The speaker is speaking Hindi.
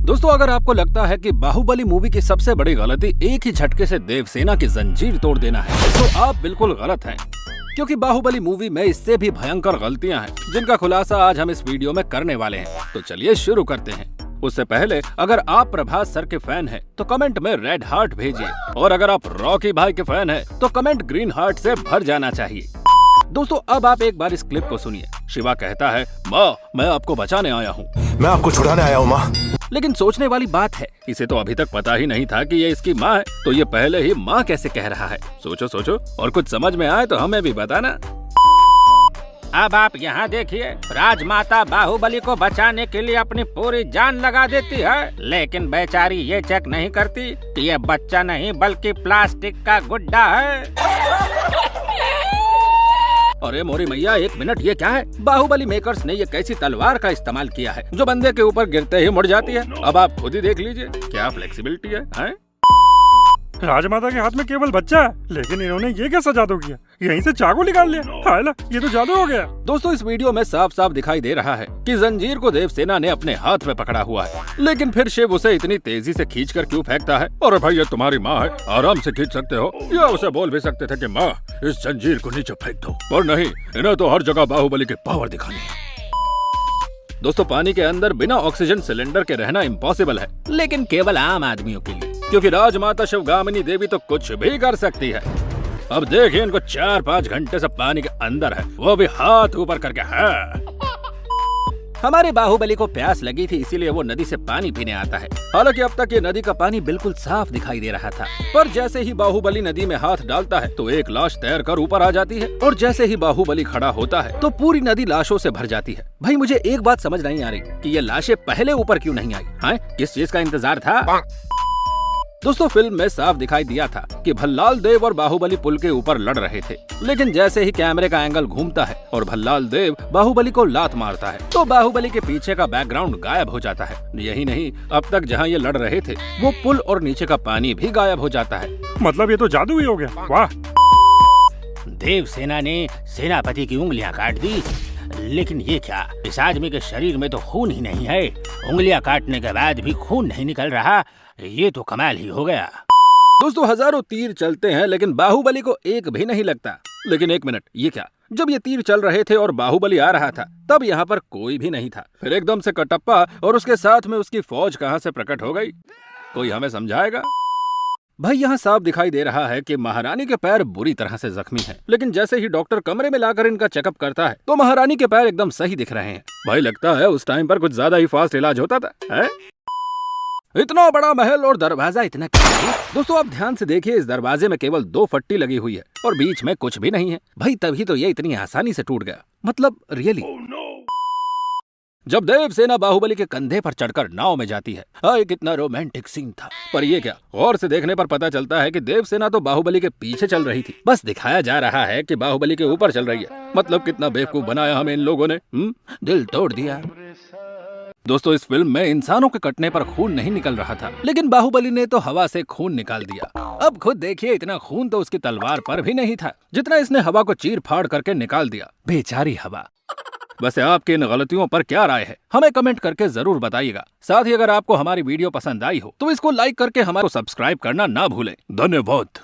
दोस्तों, अगर आपको लगता है कि बाहुबली मूवी की सबसे बड़ी गलती एक ही झटके से देवसेना की जंजीर तोड़ देना है, तो आप बिल्कुल गलत हैं। क्योंकि बाहुबली मूवी में इससे भी भयंकर गलतियां हैं, जिनका खुलासा आज हम इस वीडियो में करने वाले हैं। तो चलिए शुरू करते हैं। उससे पहले अगर आप प्रभास सर के फैन हैं, तो कमेंट में रेड हार्ट भेजिए, और अगर आप रॉकी भाई के फैन हैं, तो कमेंट ग्रीन हार्ट से भर जाना चाहिए। दोस्तों, अब आप एक बार इस क्लिप को सुनिए। शिवा कहता है, माँ, मैं आपको बचाने आया हूँ। मैं आपको छुड़ाने आया हूँ माँ। लेकिन सोचने वाली बात है, इसे तो अभी तक पता ही नहीं था कि ये इसकी माँ है, तो ये पहले ही माँ कैसे कह रहा है। सोचो सोचो, और कुछ समझ में आए तो हमें भी बताना। अब आप यहाँ देखिए, राजमाता बाहुबली को बचाने के लिए अपनी पूरी जान लगा देती है, लेकिन बेचारी ये चेक नहीं करती कि ये बच्चा नहीं बल्कि प्लास्टिक का गुड्डा है। अरे मोरी मैया, एक मिनट, ये क्या है? बाहुबली मेकर्स ने ये कैसी तलवार का इस्तेमाल किया है जो बंदे के ऊपर गिरते ही मुड़ जाती है? अब आप खुद ही देख लीजिए, क्या फ्लेक्सिबिलिटी है? राजमाता के हाथ में केवल बच्चा है, लेकिन इन्होंने ये कैसा जादू किया? यहीं से चाकू निकाल लिया। हायला, ये तो जादू हो गया। दोस्तों, इस वीडियो में साफ साफ दिखाई दे रहा है कि जंजीर को देवसेना ने अपने हाथ में पकड़ा हुआ है, लेकिन फिर शिव उसे इतनी तेजी से खींचकर क्यों फेंकता है? अरे भाई, ये तुम्हारी माँ है, आराम से खींच सकते हो, या उसे बोल भी सकते थे कि माँ, इस जंजीर को नीचे फेंक दो। पर नहीं, इन्हें तो हर जगह बाहुबली की पावर दिखानी है। दोस्तों, पानी के अंदर बिना ऑक्सीजन सिलेंडर के रहना इम्पॉसिबल है, लेकिन केवल आम आदमियों के लिए, क्योंकि राजमाता शिवगामिनी देवी तो कुछ भी कर सकती है। अब देखिए, इनको 4-5 घंटे से पानी के अंदर है, वो भी हाथ ऊपर करके है। हमारे बाहुबली को प्यास लगी थी, इसीलिए वो नदी से पानी पीने आता है। हालांकि अब तक ये नदी का पानी बिल्कुल साफ दिखाई दे रहा था, पर जैसे ही बाहुबली नदी में हाथ डालता है तो एक लाश तैरकर ऊपर आ जाती है, और जैसे ही बाहुबली खड़ा होता है तो पूरी नदी लाशों से भर जाती है। भाई, मुझे एक बात समझ नहीं आ रही कि ये लाशें पहले ऊपर क्यों नहीं आई? हाँ, किस चीज का इंतजार था? दोस्तों, फिल्म में साफ दिखाई दिया था कि भल्लाल देव और बाहुबली पुल के ऊपर लड़ रहे थे, लेकिन जैसे ही कैमरे का एंगल घूमता है और भल्लाल देव बाहुबली को लात मारता है, तो बाहुबली के पीछे का बैकग्राउंड गायब हो जाता है। यही नहीं, अब तक जहां ये लड़ रहे थे वो पुल और नीचे का पानी भी गायब हो जाता है। मतलब ये तो जादू ही हो गया। वाह! देवसेना ने सेनापति की उंगलियां काट दी, लेकिन ये क्या? इस आदमी के शरीर में तो खून ही नहीं है, उंगलियां काटने के बाद भी खून नहीं निकल रहा। ये तो कमाल ही हो गया। दोस्तों, हजारों तीर चलते हैं, लेकिन बाहुबली को एक भी नहीं लगता। लेकिन एक मिनट, ये क्या? जब ये तीर चल रहे थे और बाहुबली आ रहा था, तब यहाँ पर कोई भी नहीं था। फिर एकदम से कटप्पा और उसके साथ में उसकी फौज कहाँ से प्रकट हो गई? कोई हमें समझाएगा? भाई, यहाँ साफ दिखाई दे रहा है कि महारानी के पैर बुरी तरह से जख्मी हैं, लेकिन जैसे ही डॉक्टर कमरे में लाकर इनका चेकअप करता है तो महारानी के पैर एकदम सही दिख रहे हैं। भाई, लगता है उस टाइम पर कुछ ज्यादा ही फास्ट इलाज होता था, है? इतना बड़ा महल और दरवाजा इतना क्यों? दोस्तों, आप ध्यान से देखिए, इस दरवाजे में केवल 2 फट्टी लगी हुई है और बीच में कुछ भी नहीं है। भाई, तभी तो ये इतनी आसानी से टूट गया। मतलब रियली। जब देवसेना बाहुबली के कंधे पर चढ़कर नाव में जाती है, हाय, कितना रोमांटिक सीन था। पर ये क्या? गौर से देखने पर पता चलता है कि देवसेना तो बाहुबली के पीछे चल रही थी। बस दिखाया जा रहा है कि बाहुबली के ऊपर चल रही है। मतलब कितना बेवकूफ बनाया हमें इन लोगों ने, दिल तोड़ दिया। दोस्तों, इस फिल्म में इंसानों के कटने पर खून नहीं निकल रहा था, लेकिन बाहुबली ने तो हवा से खून निकाल दिया। अब खुद देखिए, इतना खून तो उसकी तलवार पर भी नहीं था, जितना इसने हवा को चीर फाड़ करके निकाल दिया। बेचारी हवा। वैसे आपकी इन गलतियों पर क्या राय है, हमें कमेंट करके जरूर बताइएगा। साथ ही अगर आपको हमारी वीडियो पसंद आई हो तो इसको लाइक करके हमारे को सब्सक्राइब करना ना भूलें। धन्यवाद।